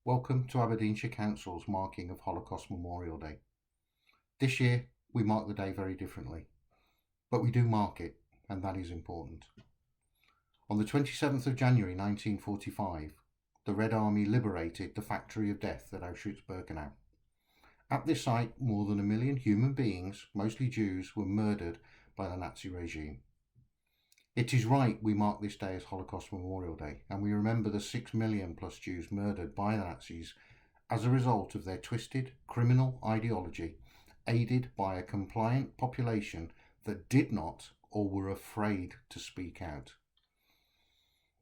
Welcome to Aberdeenshire Council's marking of Holocaust Memorial Day. This year we mark the day very differently, but we do mark it, and that is important. On the 27th of January 1945, the Red Army liberated the factory of death at Auschwitz-Birkenau. At this site, more than 1 million human beings, mostly Jews, were murdered by the Nazi regime. It is right we mark this day as Holocaust Memorial Day, and we remember the 6 million plus Jews murdered by the Nazis as a result of their twisted, criminal ideology, aided by a compliant population that did not or were afraid to speak out.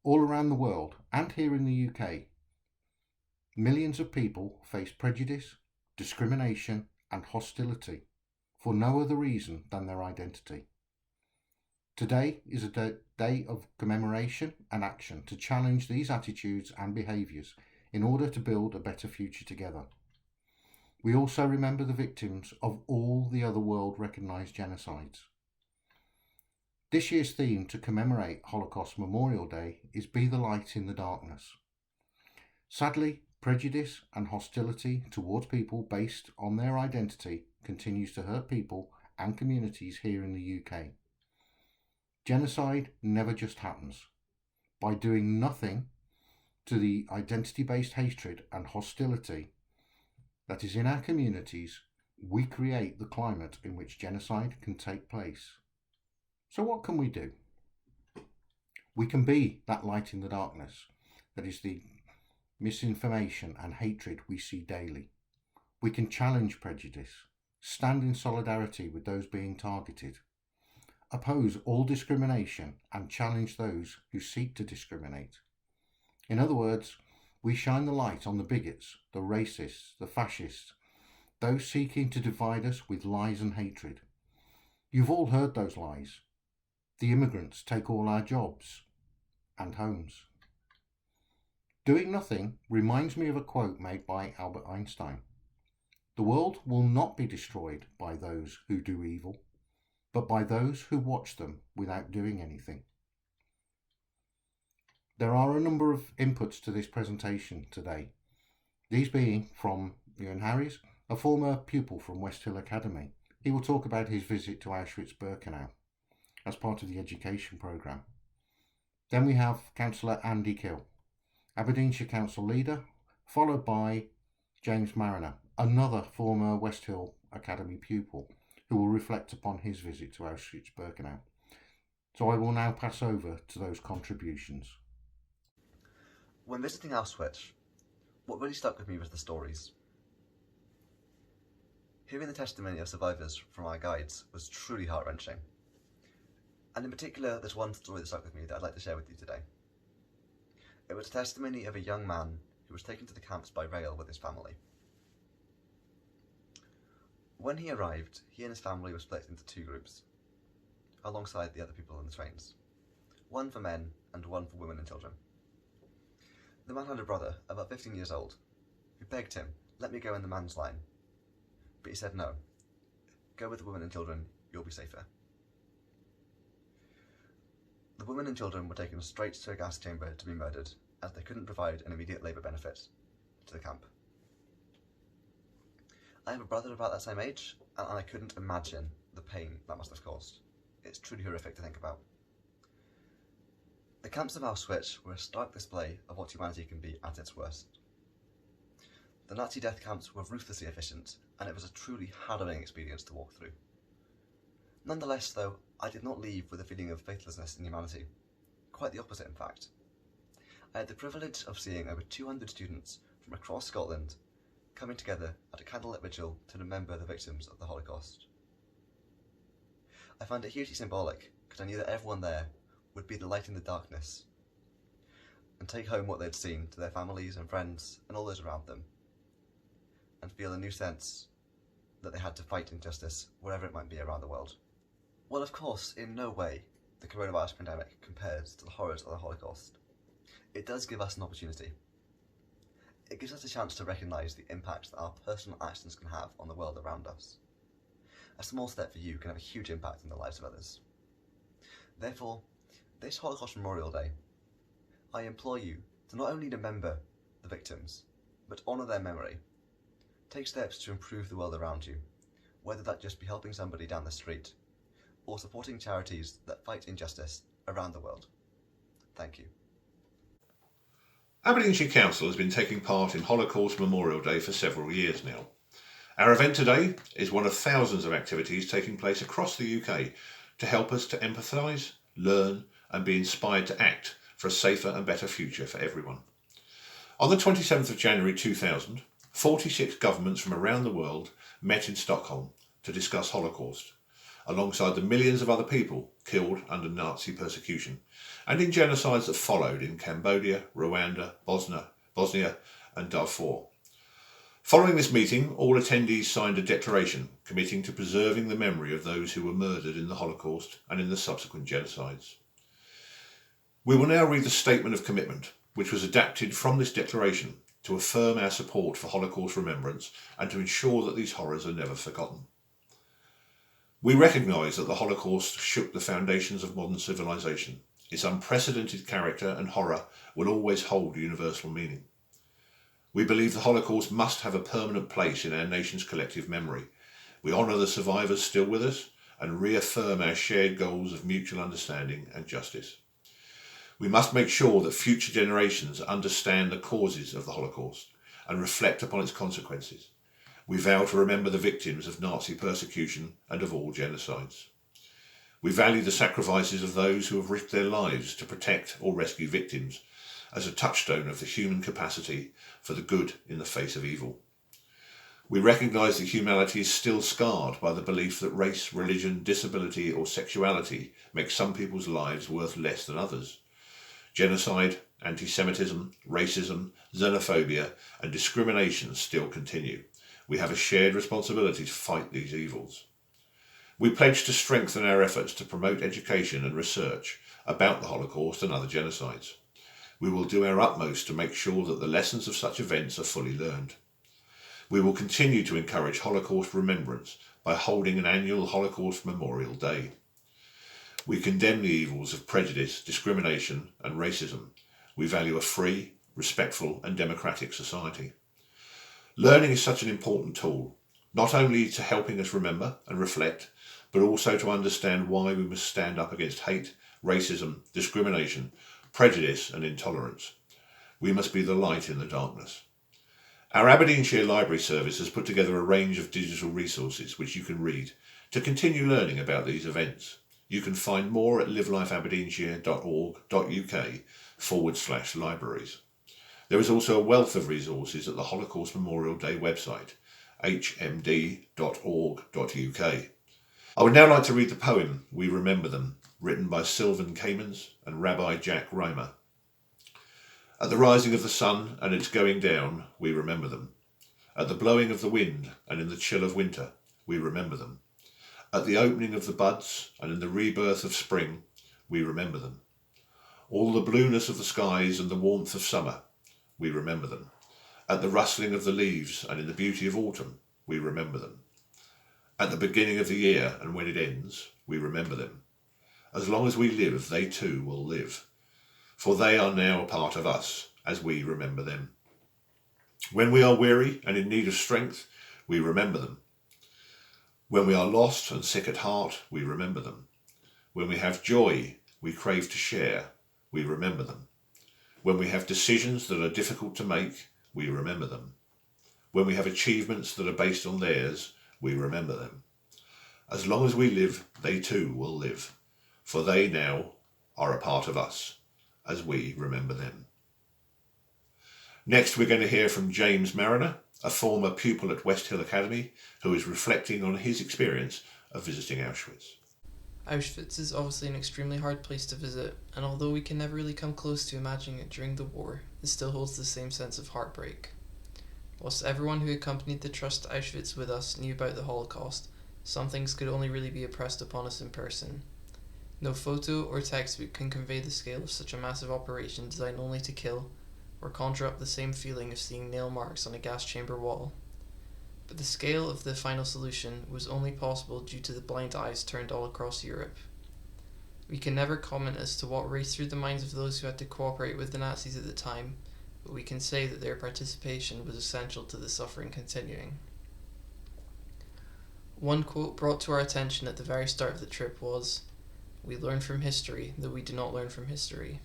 All around the world, and here in the UK, millions of people face prejudice, discrimination and hostility for no other reason than their identity. Today is a day of commemoration and action to challenge these attitudes and behaviours in order to build a better future together. We also remember the victims of all the other world recognised genocides. This year's theme to commemorate Holocaust Memorial Day is Be the Light in the Darkness. Sadly, prejudice and hostility towards people based on their identity continues to hurt people and communities here in the UK. Genocide never just happens. By doing nothing to the identity-based hatred and hostility that is in our communities, we create the climate in which genocide can take place. So what can we do? We can be that light in the darkness that is the misinformation and hatred we see daily. We can challenge prejudice, stand in solidarity with those being targeted, oppose all discrimination and challenge those who seek to discriminate. In other words, we shine the light on the bigots, the racists, the fascists, those seeking to divide us with lies and hatred. You've all heard those lies. The immigrants take all our jobs and homes. Doing nothing reminds me of a quote made by Albert Einstein. The world will not be destroyed by those who do evil, but by those who watch them without doing anything. There are a number of inputs to this presentation today, these being from Ieuan Harries, a former pupil from Westhill Academy. He will talk about his visit to Auschwitz-Birkenau as part of the education programme. Then we have Councillor Kille, Aberdeenshire Council leader, followed by James Marriner, another former Westhill Academy pupil, who will reflect upon his visit to Auschwitz-Birkenau. So I will now pass over to those contributions. When visiting Auschwitz, what really stuck with me was the stories. Hearing the testimony of survivors from our guides was truly heart-wrenching. And in particular, there's one story that stuck with me that I'd like to share with you today. It was a testimony of a young man who was taken to the camps by rail with his family. When he arrived, he and his family were split into two groups, alongside the other people on the trains. One for men and one for women and children. The man had a brother, about 15 years old, who begged him, "Let me go in the man's line." But he said no. "Go with the women and children, you'll be safer." The women and children were taken straight to a gas chamber to be murdered, as they couldn't provide an immediate labour benefit to the camp. I have a brother about that same age, and I couldn't imagine the pain that must have caused. It's truly horrific to think about. The camps of Auschwitz were a stark display of what humanity can be at its worst. The Nazi death camps were ruthlessly efficient, and it was a truly harrowing experience to walk through. Nonetheless, though, I did not leave with a feeling of faithlessness in humanity. Quite the opposite, in fact. I had the privilege of seeing over 200 students from across Scotland coming together at a candlelit vigil to remember the victims of the Holocaust. I found it hugely symbolic because I knew that everyone there would be the light in the darkness and take home what they'd seen to their families and friends and all those around them, and feel a new sense that they had to fight injustice wherever it might be around the world. Well, of course, in no way the coronavirus pandemic compares to the horrors of the Holocaust. It does give us an opportunity. It gives us a chance to recognise the impact that our personal actions can have on the world around us. A small step for you can have a huge impact in the lives of others. Therefore, this Holocaust Memorial Day, I implore you to not only remember the victims, but honour their memory. Take steps to improve the world around you, whether that just be helping somebody down the street or supporting charities that fight injustice around the world. Thank you. Aberdeenshire Council has been taking part in Holocaust Memorial Day for several years now. Our event today is one of thousands of activities taking place across the UK to help us to empathise, learn and be inspired to act for a safer and better future for everyone. On the 27th of January 2000, 46 governments from around the world met in Stockholm to discuss Holocaust, alongside the millions of other people killed under Nazi persecution and in genocides that followed in Cambodia, Rwanda, Bosnia and Darfur. Following this meeting, all attendees signed a declaration committing to preserving the memory of those who were murdered in the Holocaust and in the subsequent genocides. We will now read the statement of commitment, which was adapted from this declaration to affirm our support for Holocaust remembrance and to ensure that these horrors are never forgotten. We recognise that the Holocaust shook the foundations of modern civilization. Its unprecedented character and horror will always hold universal meaning. We believe the Holocaust must have a permanent place in our nation's collective memory. We honour the survivors still with us and reaffirm our shared goals of mutual understanding and justice. We must make sure that future generations understand the causes of the Holocaust and reflect upon its consequences. We vow to remember the victims of Nazi persecution and of all genocides. We value the sacrifices of those who have risked their lives to protect or rescue victims as a touchstone of the human capacity for the good in the face of evil. We recognise that humanity is still scarred by the belief that race, religion, disability or sexuality make some people's lives worth less than others. Genocide, anti-Semitism, racism, xenophobia and discrimination still continue. We have a shared responsibility to fight these evils. We pledge to strengthen our efforts to promote education and research about the Holocaust and other genocides. We will do our utmost to make sure that the lessons of such events are fully learned. We will continue to encourage Holocaust remembrance by holding an annual Holocaust Memorial Day. We condemn the evils of prejudice, discrimination and racism. We value a free, respectful and democratic society. Learning is such an important tool, not only to helping us remember and reflect, but also to understand why we must stand up against hate, racism, discrimination, prejudice and intolerance. We must be the light in the darkness. Our Aberdeenshire Library Service has put together a range of digital resources which you can read to continue learning about these events. You can find more at livelifeaberdeenshire.org.uk/libraries. There is also a wealth of resources at the Holocaust Memorial Day website, hmd.org.uk. I would now like to read the poem We Remember Them, written by Sylvan Kamens and Rabbi Jack Reimer. At the rising of the sun and its going down, we remember them. At the blowing of the wind and in the chill of winter, we remember them. At the opening of the buds and in the rebirth of spring, we remember them. All the blueness of the skies and the warmth of summer, we remember them. At the rustling of the leaves and in the beauty of autumn, we remember them. At the beginning of the year and when it ends, we remember them. As long as we live, they too will live. For they are now a part of us, as we remember them. When we are weary and in need of strength, we remember them. When we are lost and sick at heart, we remember them. When we have joy we crave to share, we remember them. When we have decisions that are difficult to make, we remember them. When we have achievements that are based on theirs, we remember them. As long as we live, they too will live. For they now are a part of us, as we remember them. Next, we're going to hear from James Marriner, a former pupil at Westhill Academy, who is reflecting on his experience of visiting Auschwitz. Auschwitz is obviously an extremely hard place to visit, and although we can never really come close to imagining it during the war, it still holds the same sense of heartbreak. Whilst everyone who accompanied the trust to Auschwitz with us knew about the Holocaust, some things could only really be impressed upon us in person. No photo or textbook can convey the scale of such a massive operation designed only to kill, or conjure up the same feeling of seeing nail marks on a gas chamber wall. But the scale of the final solution was only possible due to the blind eyes turned all across Europe. We can never comment as to what raced through the minds of those who had to cooperate with the Nazis at the time, but we can say that their participation was essential to the suffering continuing. One quote brought to our attention at the very start of the trip was, "We learn from history that we do not learn from history,"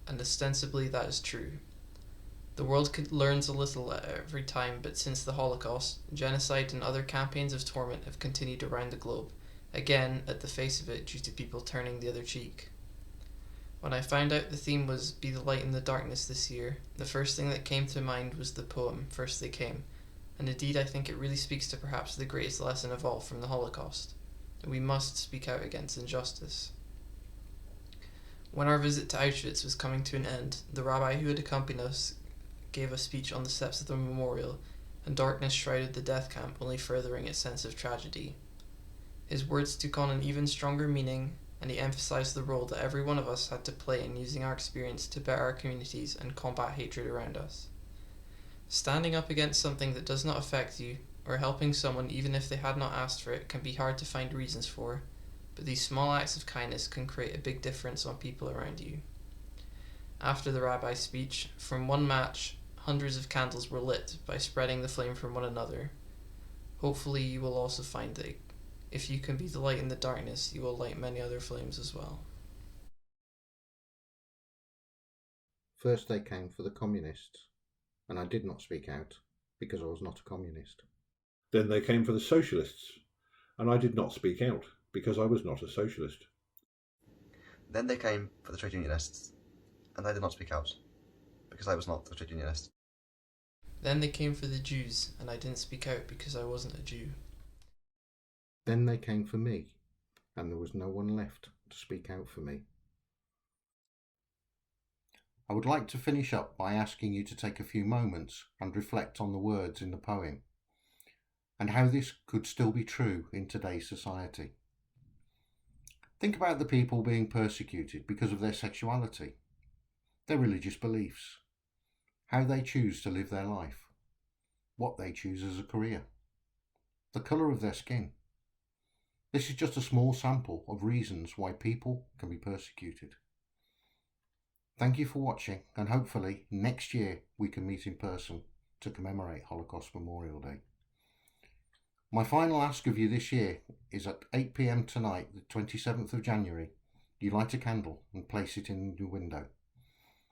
and ostensibly that is true. The world learns a little every time, but since the Holocaust, genocide and other campaigns of torment have continued around the globe, again, at the face of it, due to people turning the other cheek. When I found out the theme was Be the Light in the Darkness this year, the first thing that came to mind was the poem First They Came, and indeed I think it really speaks to perhaps the greatest lesson of all from the Holocaust. We must speak out against injustice. When our visit to Auschwitz was coming to an end, the rabbi who had accompanied us gave a speech on the steps of the memorial, and darkness shrouded the death camp, only furthering its sense of tragedy. His words took on an even stronger meaning, and he emphasized the role that every one of us had to play in using our experience to better our communities and combat hatred around us. Standing up against something that does not affect you, or helping someone even if they had not asked for it, can be hard to find reasons for, but these small acts of kindness can create a big difference on people around you. After the rabbi's speech, from one match, hundreds of candles were lit by spreading the flame from one another. Hopefully you will also find that if you can be the light in the darkness, you will light many other flames as well. First they came for the communists, and I did not speak out because I was not a communist. Then they came for the socialists, and I did not speak out because I was not a socialist. Then they came for the trade unionists, and I did not speak out because I was not a trade unionist. Then they came for the Jews, and I didn't speak out because I wasn't a Jew. Then they came for me, and there was no one left to speak out for me. I would like to finish up by asking you to take a few moments and reflect on the words in the poem, and how this could still be true in today's society. Think about the people being persecuted because of their sexuality, their religious beliefs, how they choose to live their life, what they choose as a career, the colour of their skin. This is just a small sample of reasons why people can be persecuted. Thank you for watching, and hopefully next year we can meet in person to commemorate Holocaust Memorial Day. My final ask of you this year is at 8 p.m. tonight, the 27th of January, you light a candle and place it in your window,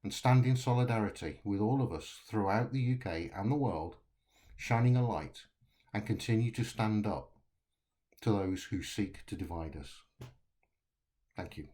and stand in solidarity with all of us throughout the UK and the world, shining a light, and continue to stand up to those who seek to divide us. Thank you.